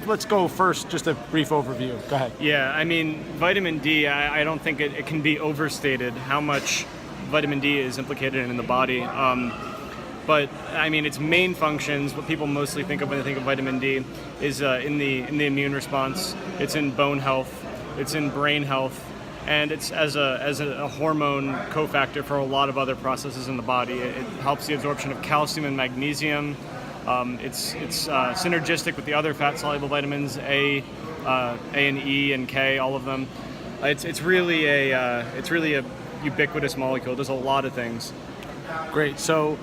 let's go first. Just a brief overview. Go ahead. Yeah, I mean, vitamin D. I don't think it can be overstated how much vitamin D is implicated in the body. But I mean, its main functions, what people mostly think of when they think of vitamin D, is in the immune response. It's in bone health. It's in brain health. And it's as a hormone cofactor for a lot of other processes in the body. It helps the absorption of calcium and magnesium. It's synergistic with the other fat-soluble vitamins, A and E and K, all of them. It's really a ubiquitous molecule. It does a lot of things. Great. So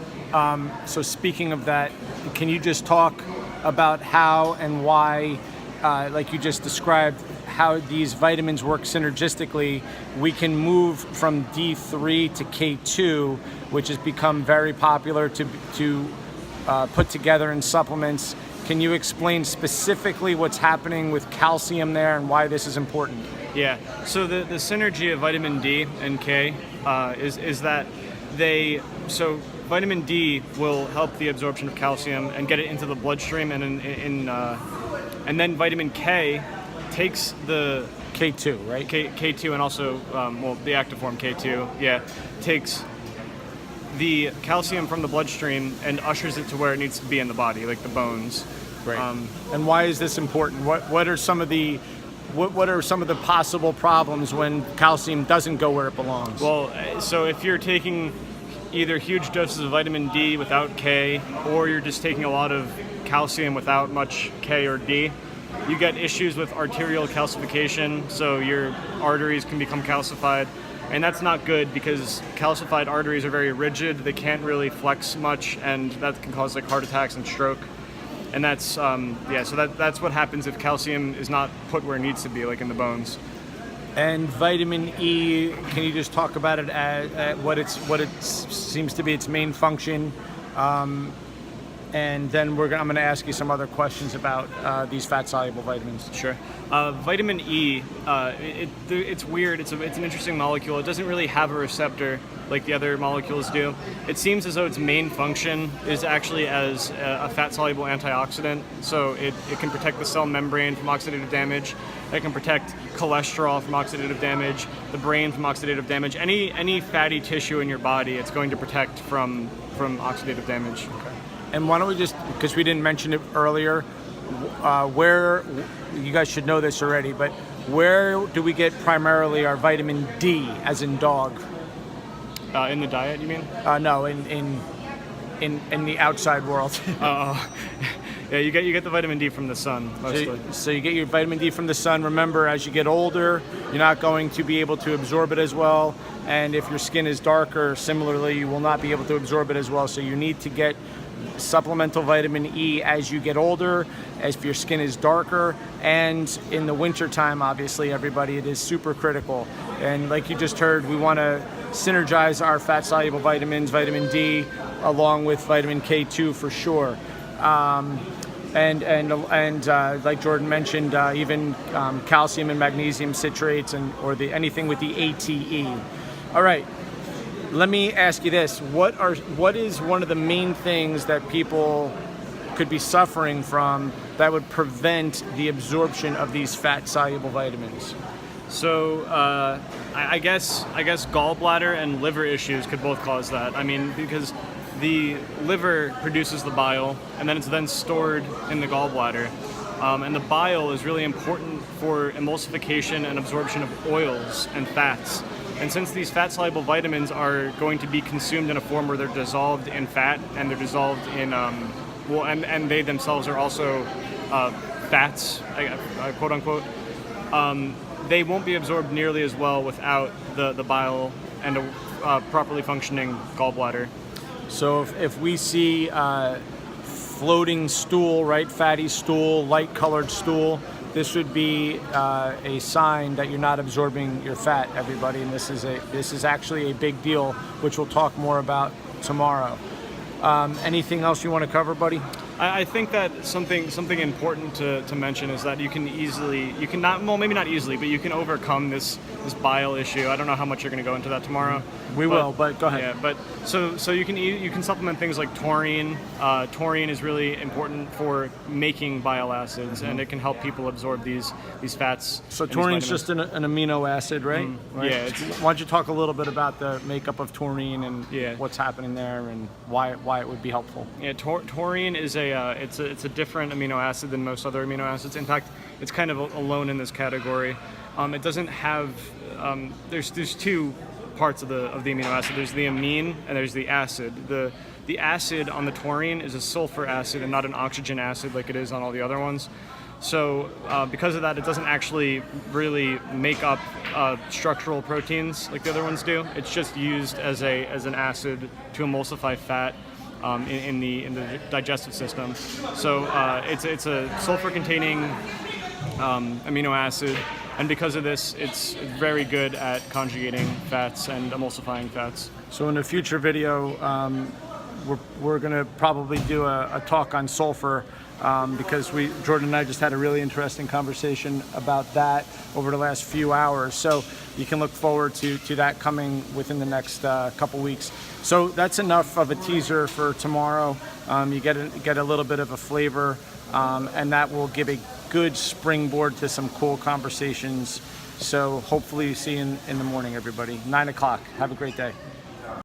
speaking of that, can you just talk about how and why, like you just described, how these vitamins work synergistically? We can move from D3 to K2, which has become very popular to put together in supplements. Can you explain specifically what's happening with calcium there and why this is important? Yeah, so the synergy of vitamin D and K is that so vitamin D will help the absorption of calcium and get it into the bloodstream, and then vitamin K takes the K2, right? K2 and also, the active form K2, takes the calcium from the bloodstream and ushers it to where it needs to be in the body, like the bones. Right. And why is this important? What are some of the possible problems when calcium doesn't go where it belongs? Well, so if you're taking either huge doses of vitamin D without K, or you're just taking a lot of calcium without much K or D, you get issues with arterial calcification, so your arteries can become calcified, and that's not good because calcified arteries are very rigid. They can't really flex much, and that can cause like heart attacks and stroke. And that's so that's what happens if calcium is not put where it needs to be, like in the bones. And vitamin E, can you just talk about it at what it seems to be its main function? And then I'm going to ask you some other questions about these fat-soluble vitamins. Sure. Vitamin E, it's weird. It's an interesting molecule. It doesn't really have a receptor like the other molecules do. It seems as though its main function is actually as a fat-soluble antioxidant. So it can protect the cell membrane from oxidative damage. It can protect cholesterol from oxidative damage, the brain from oxidative damage. Any fatty tissue in your body, it's going to protect from oxidative damage. Okay. And why don't we just, because we didn't mention it earlier, where, you guys should know this already, but where do we get primarily our vitamin D, as in dog? In the diet, you mean? No, in the outside world. Yeah, you get the vitamin D from the sun, mostly. So you get your vitamin D from the sun. Remember, as you get older, you're not going to be able to absorb it as well. And if your skin is darker, similarly, you will not be able to absorb it as well. So you need to get supplemental vitamin E as you get older, as if your skin is darker, and in the winter time, obviously, everybody, it is super critical. And like you just heard, we want to synergize our fat-soluble vitamins, vitamin D, along with vitamin K2 for sure. And like Jordan mentioned, even calcium and magnesium citrates, or anything with the ATE. All right. Let me ask you this: what is one of the main things that people could be suffering from that would prevent the absorption of these fat-soluble vitamins? So I guess gallbladder and liver issues could both cause that. I mean, because the liver produces the bile, and then it's then stored in the gallbladder. And the bile is really important for emulsification and absorption of oils and fats. And since these fat-soluble vitamins are going to be consumed in a form where they're dissolved in fat, and they're dissolved in, and they themselves are also fats, quote unquote, they won't be absorbed nearly as well without the bile and a properly functioning gallbladder. So if we see floating stool, right, fatty stool, light-colored stool, this would be a sign that you're not absorbing your fat, everybody, and this is actually a big deal, which we'll talk more about tomorrow. Anything else you want to cover, buddy? I think that something important to mention is that you can not, well, maybe not easily, but you can overcome this bile issue. I don't know how much you're going to go into that tomorrow. We will, but go ahead. Yeah, but so you can supplement things like taurine. Taurine is really important for making bile acids, and it can help people absorb these fats. So taurine's just an amino acid, right? Right? Yeah. Why don't you talk a little bit about the makeup of taurine and Yeah. what's happening there and why it would be helpful? Yeah, taurine is it's a different amino acid than most other amino acids. In fact, it's kind of alone in this category. It doesn't have there's two parts of the amino acid. There's the amine and there's the acid. The acid on the taurine is a sulfur acid and not an oxygen acid like it is on all the other ones. So because of that, it doesn't actually really make up structural proteins like the other ones do. It's just used as an acid to emulsify fat in the digestive system. So it's a sulfur-containing amino acid, and because of this, it's very good at conjugating fats and emulsifying fats. So in a future video, we're going to probably do a talk on sulfur because Jordan and I just had a really interesting conversation about that over the last few hours. So you can look forward to that coming within the next couple weeks. So that's enough of a teaser for tomorrow. You get a little bit of a flavor, and that will give a good springboard to some cool conversations. So hopefully see you in the morning, everybody. 9 o'clock. Have a great day.